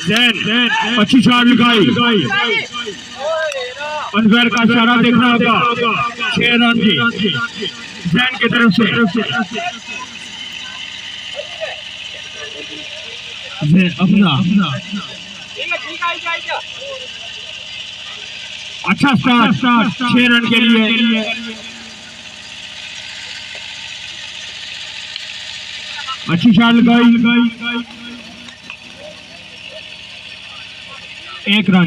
अच्छी शॉट लगाई, अनवर का इशारा देखना होगा 6 रन की जैन की तरफ से। अपना अच्छा स्टार्ट 6 रन के लिए। अच्छी शॉट लगाई, 1 रन।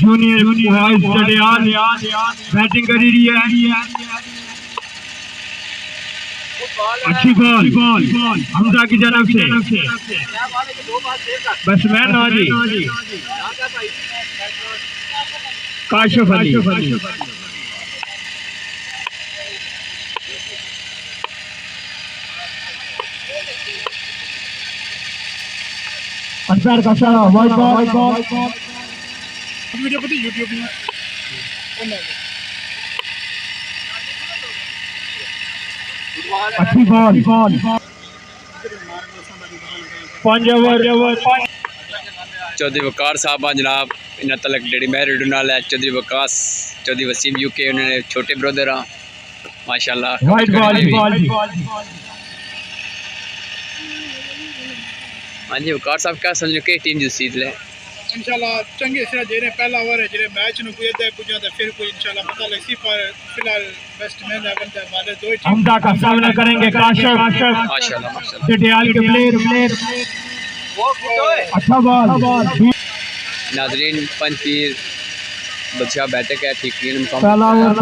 जूनियर बॉयज ढडियाल बैटिंग करी रही है। अच्छी बॉल हमजा की जानब से batsman Nazi Kashif Ali. Umpire का इशारा वाइड बॉल। वीडियो पता यूट्यूब में अच्छी बॉल 5 ओवर। चौधरी वकार साहब जनाब इन्हें तलक डेढ़ी मैरिड नाल है। चौधरी वकास चौधरी वसीम यूके उन्होंने छोटे ब्रदर हाँ माशाल्लाह। वाइड बॉल हाँ जी वकार साहब क्या समझो कि टीम जीत ले इंशाल्लाह चंगे सिरा जेने पहला ओवर है जेने मैच नु कोई अदे पुजादा फिर कोई इंशाल्लाह पता लगसी पर फिलहाल बैट्समैन लेवल पे वाले दो टीम हमजा का सामना करेंगे काशिफ माशाल्लाह ढडियाल के प्लेयर। अच्छा बॉल नाजरीन पंचपीर बदशाह बैठक है ठीकरियां पहला ओवर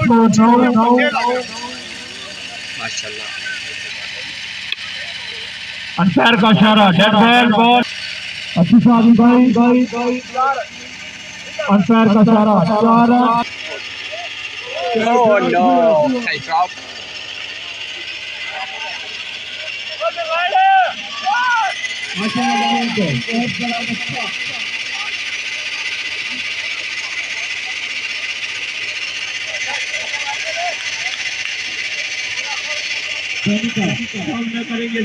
टूर्नामेंट हो रहा है माशाल्लाह। अंपायर का इशारा डेड बॉल। अच्छी शॉट भाई अंपायर का इशारा 4 run. Oh no! Take off. करेंगे